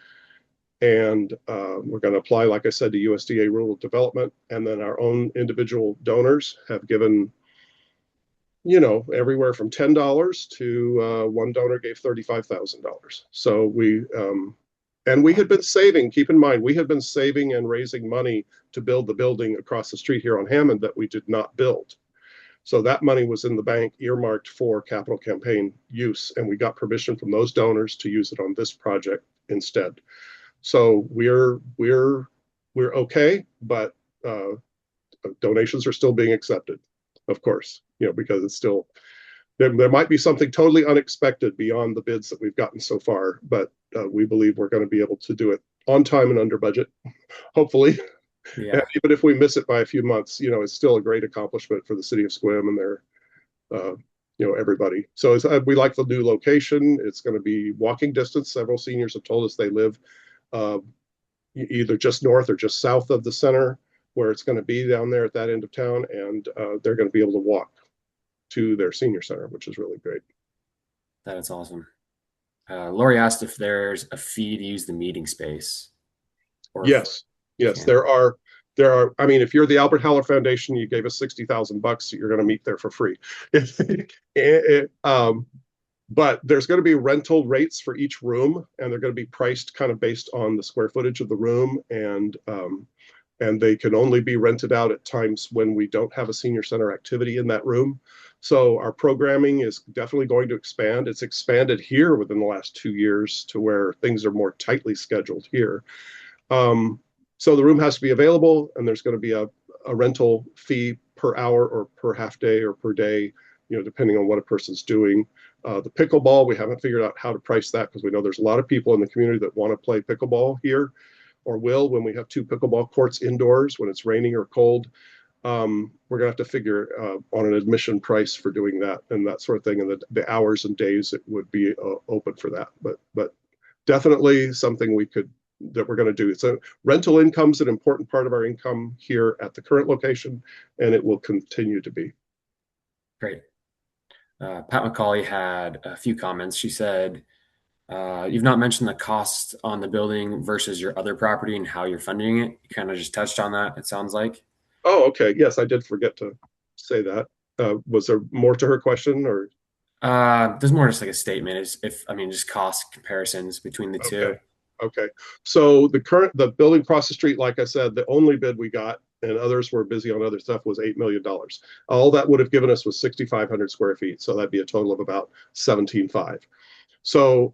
and we're going to apply, like I said, to USDA Rural Development, and then our own individual donors have given, everywhere from $10 to one donor gave $35,000. So we had been saving. Keep in mind, we had been saving and raising money to build the building across the street here on Hammond that we did not build. So that money was in the bank earmarked for capital campaign use, and we got permission from those donors to use it on this project instead. So we're okay, but donations are still being accepted, of course, because it's still there might be something totally unexpected beyond the bids that we've gotten so far, but we believe we're going to be able to do it on time and under budget, hopefully. Yeah. And even if we miss it by a few months, it's still a great accomplishment for the city of Squim and their, everybody. So we like the new location. It's going to be walking distance. Several seniors have told us they live either just north or just south of the center, where it's going to be down there at that end of town, and they're going to be able to walk to their senior center, which is really great. That is awesome. Lori asked if there's a fee to use the meeting space. Yes, there are. I mean, if you're the Albert Heller Foundation, you gave us $60,000, you're going to meet there for free. But there's going to be rental rates for each room, and they're going to be priced kind of based on the square footage of the room, and they can only be rented out at times when we don't have a senior center activity in that room. So our programming is definitely going to expand. It's expanded here within the last 2 years to where things are more tightly scheduled here. So the room has to be available, and there's going to be a rental fee per hour or per half day or per day, depending on what a person's doing. The pickleball, we haven't figured out how to price that because we know there's a lot of people in the community that want to play pickleball here, or will when we have 2 pickleball courts indoors when it's raining or cold. We're going to have to figure on an admission price for doing that and that sort of thing, and the hours and days it would be open for that. But definitely something that we're going to do. So rental income is an important part of our income here at the current location, and it will continue to be. Great. Pat McCauley had a few comments. She said, you've not mentioned the cost on the building versus your other property and how you're funding it. You kind of just touched on that, it sounds like. Oh, okay. Yes, I did forget to say that. Was there more to her question, or? There's more just like a statement. Is if I mean just cost comparisons between the Okay. two. Okay. So the building across the street, like I said, the only bid we got, and others were busy on other stuff, was $8 million. All that would have given us was 6,500 square feet. So that'd be a total of about 17.5. So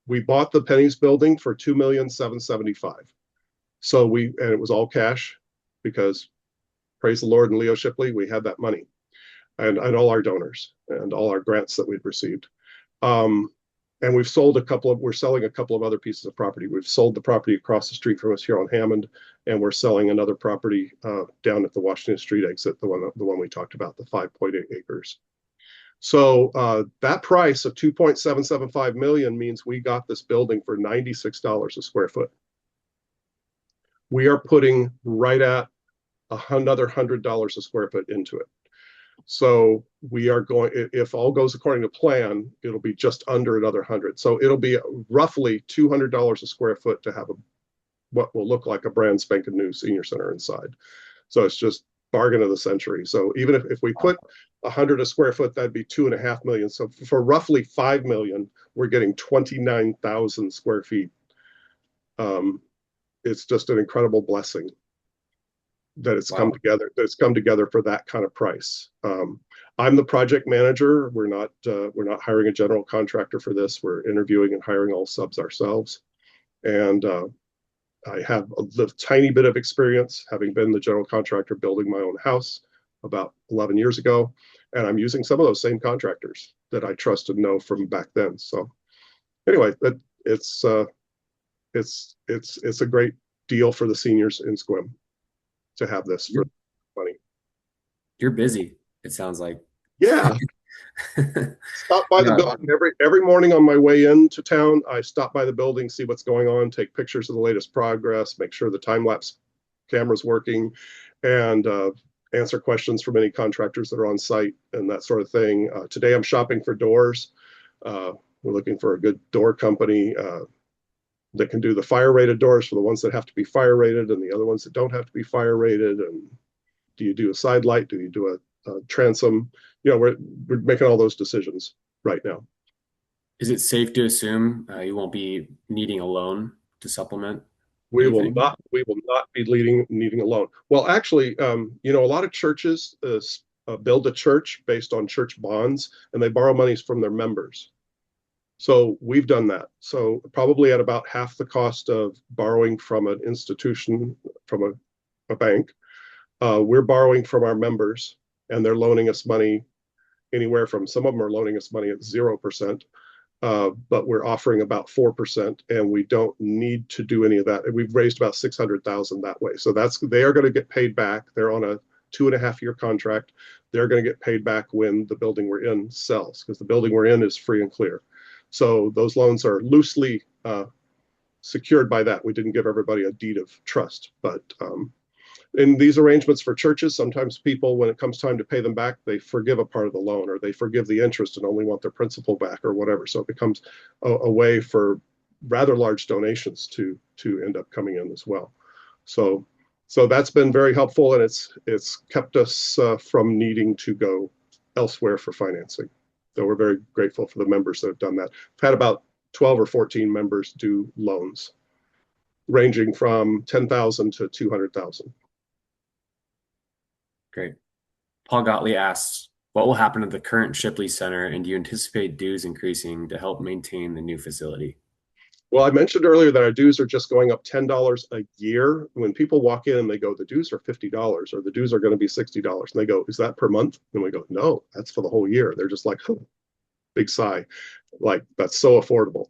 we bought the Penny's building for 2,775,000. And it was all cash because praise the Lord and Leo Shipley, we had that money and all our donors and all our grants that we'd received. Um, and we're selling a couple of other pieces of property. We've sold the property across the street from us here on Hammond, and we're selling another property down at the Washington Street exit, the one we talked about, the 5.8 acres. So that price of 2.775 million means we got this building for $96 a square foot. We are putting right at another $100 a square foot into it. So we are going, if all goes according to plan, it'll be just under another 100. So it'll be roughly $200 a square foot to have what will look like a brand spanking new senior center inside. So it's just bargain of the century. So even if we put 100 a square foot, that'd be 2.5 million. So for roughly 5 million, we're getting 29,000 square feet. It's just an incredible blessing that it's come together for that kind of price. I'm the project manager. We're not hiring a general contractor for this. We're interviewing and hiring all subs ourselves. And I have the tiny bit of experience, having been the general contractor building my own house about 11 years ago. And I'm using some of those same contractors that I trust and know from back then. So anyway, it's a great deal for the seniors in Sequim to have this for money. You're busy, it sounds like. Yeah. Stop by the Yeah. building every morning on my way into town. I stop by the building, see what's going on, take pictures of the latest progress, make sure the time-lapse camera's working, and answer questions from any contractors that are on site and that sort of thing. Today I'm shopping for doors. We're looking for a good door company that can do the fire rated doors for the ones that have to be fire rated and the other ones that don't have to be fire rated. And do you do a side light? Do you do a transom? We're making all those decisions right now. Is it safe to assume you won't be needing a loan to supplement We anything? will not be needing a loan. Well, actually, a lot of churches build a church based on church bonds, and they borrow monies from their members. So we've done that. So probably at about half the cost of borrowing from an institution, from a bank, we're borrowing from our members, and they're loaning us money anywhere from, some of them are loaning us money at 0%, but we're offering about 4%, and we don't need to do any of that. We've raised about 600,000 that way. So they are going to get paid back. They're on a 2.5-year contract. They're going to get paid back when the building we're in sells, because the building we're in is free and clear. So those loans are loosely secured by that. We didn't give everybody a deed of trust, but in these arrangements for churches, sometimes people, when it comes time to pay them back, they forgive a part of the loan, or they forgive the interest and only want their principal back or whatever. So it becomes a way for rather large donations to end up coming in as well. So that's been very helpful, and it's kept us from needing to go elsewhere for financing. So we're very grateful for the members that have done that. We've had about 12 or 14 members do loans, ranging from 10,000 to 200,000. Great. Paul Gottlieb asks, what will happen to the current Shipley Center, and do you anticipate dues increasing to help maintain the new facility? Well, I mentioned earlier that our dues are just going up $10 a year. When people walk in and they go, the dues are $50, or the dues are going to be $60, and they go, is that per month? And we go, no, that's for the whole year. They're just like, oh, big sigh, like that's so affordable.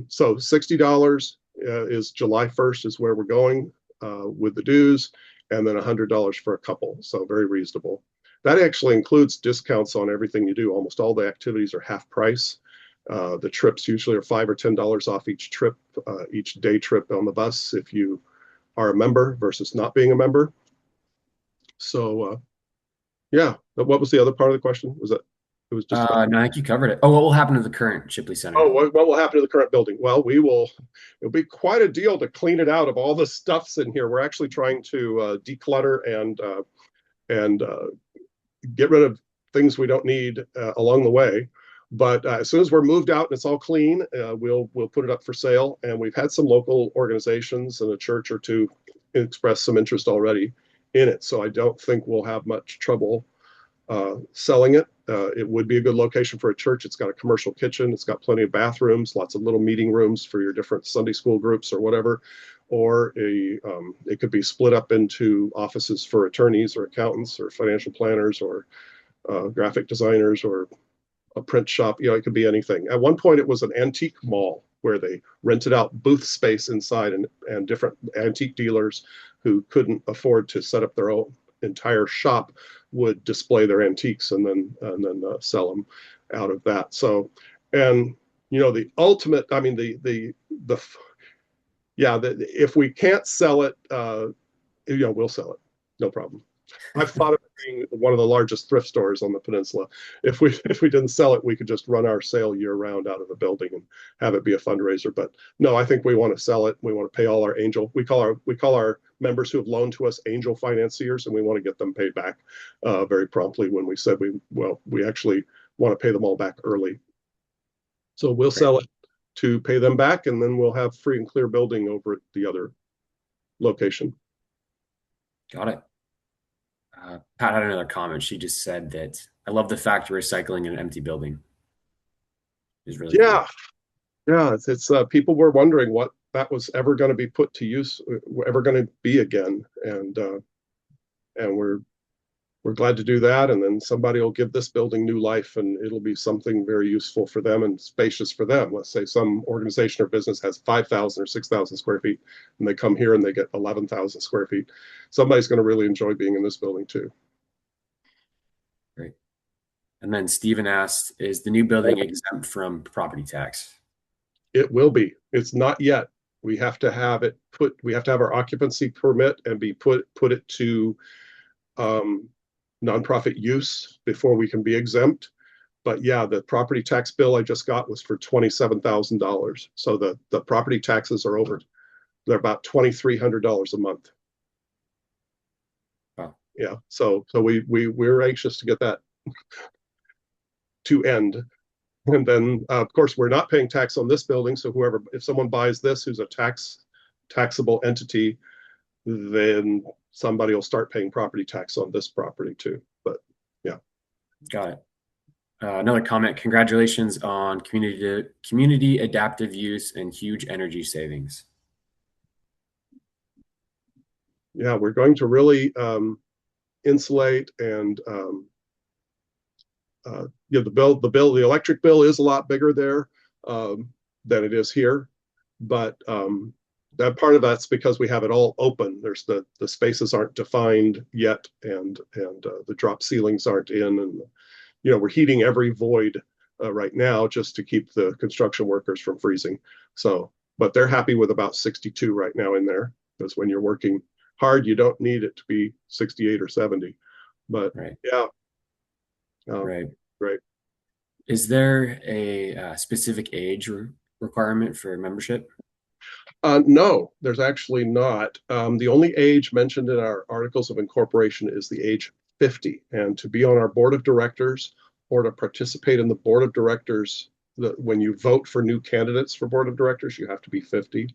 So $60 is July 1st is where we're going with the dues, and then $100 for a couple. So very reasonable. That actually includes discounts on everything you do. Almost all the activities are half price. The trips usually are $5 or $10 off each trip, each day trip on the bus if you are a member versus not being a member. So yeah, what was the other part of the question? Was it was just No, I think you covered it. Oh, what will happen to the current Shipley Center? Oh, what will happen to the current building? Well, it'll be quite a deal to clean it out of all the stuffs in here. We're actually trying to declutter and get rid of things we don't need along the way. But as soon as we're moved out and it's all clean, we'll put it up for sale. And we've had some local organizations and a church or two express some interest already in it. So I don't think we'll have much trouble selling it. It would be a good location for a church. It's got a commercial kitchen. It's got plenty of bathrooms, lots of little meeting rooms for your different Sunday school groups or whatever. Or it could be split up into offices for attorneys or accountants or financial planners or graphic designers or a print shop. It could be anything. At one point, it was an antique mall where they rented out booth space inside, and different antique dealers who couldn't afford to set up their own entire shop would display their antiques and then sell them out of that. So, and the ultimate, I mean, if we can't sell it, we'll sell it, no problem. I've thought of it being one of the largest thrift stores on the peninsula. If we didn't sell it, we could just run our sale year round out of the building and have it be a fundraiser. But no, I think we want to sell it. We want to pay all our angel. We call our members who have loaned to us angel financiers, and we want to get them paid back very promptly. When we said we actually want to pay them all back early. So we'll sell it to pay them back, and then we'll have free and clear building over at the other location. Got it. Pat had another comment. She just said that I love the fact you're recycling in an empty building. It's really cool. Yeah. It's people were wondering what that was ever going to be put to use, ever going to be again, and we're glad to do that. And then somebody will give this building new life, and it'll be something very useful for them and spacious for them. Let's say some organization or business has 5,000 or 6,000 square feet, and they come here and they get 11,000 square feet. Somebody's going to really enjoy being in this building too. Great. And then Stephen asked, is the new building exempt from property tax? It will be. It's not yet. We have to have it put, we have to have our occupancy permit and put it to nonprofit use before we can be exempt. But yeah, the property tax bill I just got was for $27,000. So the property taxes are over. They're about $2,300 a month. Wow. Yeah. So we're anxious to get that to end. And then of course we're not paying tax on this building. So if someone buys this who's a taxable entity, then somebody will start paying property tax on this property too. But yeah. Got it. Another comment. Congratulations on community adaptive use and huge energy savings. Yeah, we're going to really insulate and the electric bill is a lot bigger there than it is here, but that part of that's because we have it all open. There's the spaces aren't defined yet, and the drop ceilings aren't in, and we're heating every void right now just to keep the construction workers from freezing. So, but they're happy with about 62 right now in there, because when you're working hard, you don't need it to be 68 or 70. But yeah, right. Is there a specific age requirement for membership? No, there's actually not. The only age mentioned in our articles of incorporation is the age 50. And to be on our board of directors or to participate in the board of directors, when you vote for new candidates for board of directors, you have to be 50.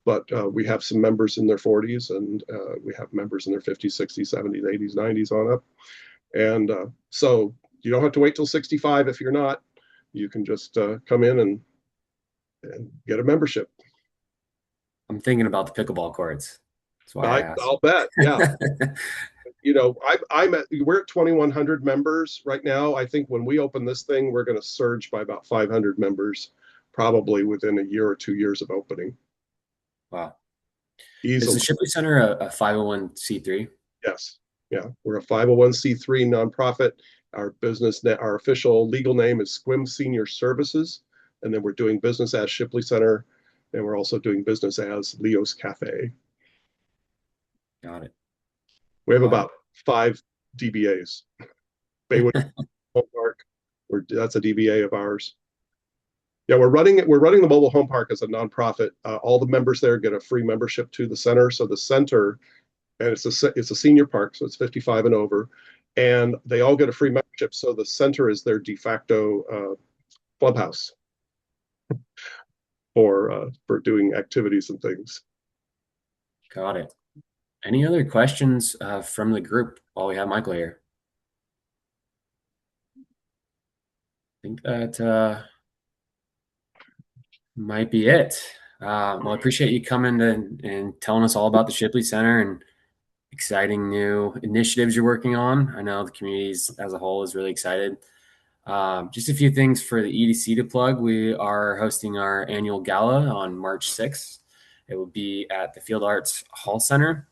But we have some members in their 40s, and we have members in their 50s, 60s, 70s, 80s, 90s on up. And so you don't have to wait till 65 if you're not. You can just come in and get a membership. I'm thinking about the pickleball courts. That's why I asked. I'll bet. Yeah. We're at 2,100 members right now. I think when we open this thing, we're going to surge by about 500 members, probably within a year or 2 years of opening. Wow. Easily. Is the Shipley Center a 501c3? Yes. Yeah. We're a 501c3 nonprofit. Our official legal name is Squim Senior Services. And then we're doing business as Shipley Center. And we're also doing business as Leo's Cafe. Got it. We have about 5 DBAs. Baywood Home Park, that's a DBA of ours. Yeah, we're running the mobile home park as a nonprofit. All the members there get a free membership to the center. So the center, and it's a senior park, so it's 55 and over. and they all get a free membership. So the center is their de facto clubhouse for doing activities and things. Got it. Any other questions from the group while we have Michael here? I think that might be it. Well, I appreciate you coming and telling us all about the Shipley Center and exciting new initiatives you're working on. I know the community as a whole is really excited. Just a few things for the EDC to plug. We are hosting our annual gala on March 6th. It will be at the Field Arts Hall Center.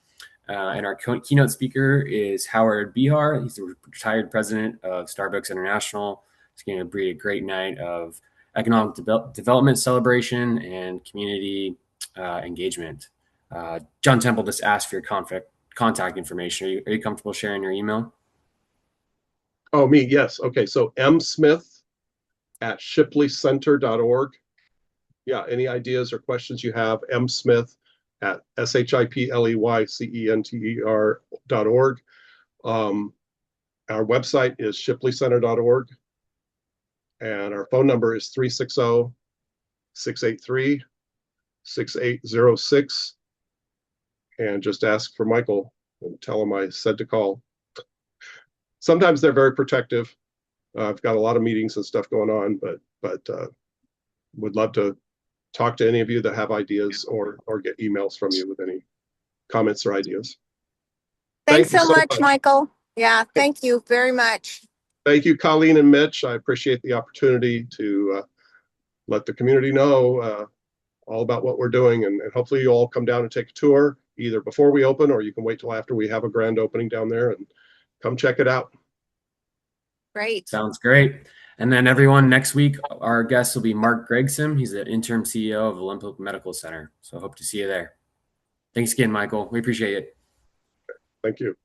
And our keynote speaker is Howard Bihar. He's the retired president of Starbucks International. It's going to be a great night of economic development celebration and community engagement. John Temple just asked for your contact information. Are you comfortable sharing your email? Oh, me, yes. Okay, so msmith@shipleycenter.org. Yeah, any ideas or questions you have, msmith@shipleycenter.org. Our website is shipleycenter.org, and our phone number is 360-683-6806. And just ask for Michael and tell him I said to call. Sometimes they're very protective. I've got a lot of meetings and stuff going on, but would love to talk to any of you that have ideas or get emails from you with any comments or ideas. Thanks so much, Michael. Yeah, thank you very much. Thank you, Colleen and Mitch. I appreciate the opportunity to let the community know all about what we're doing, and hopefully you all come down and take a tour either before we open, or you can wait till after we have a grand opening down there and come check it out. Great. Sounds great. And then everyone, next week, our guest will be Mark Gregson. He's the interim CEO of Olympic Medical Center. So I hope to see you there. Thanks again, Michael. We appreciate it. Thank you.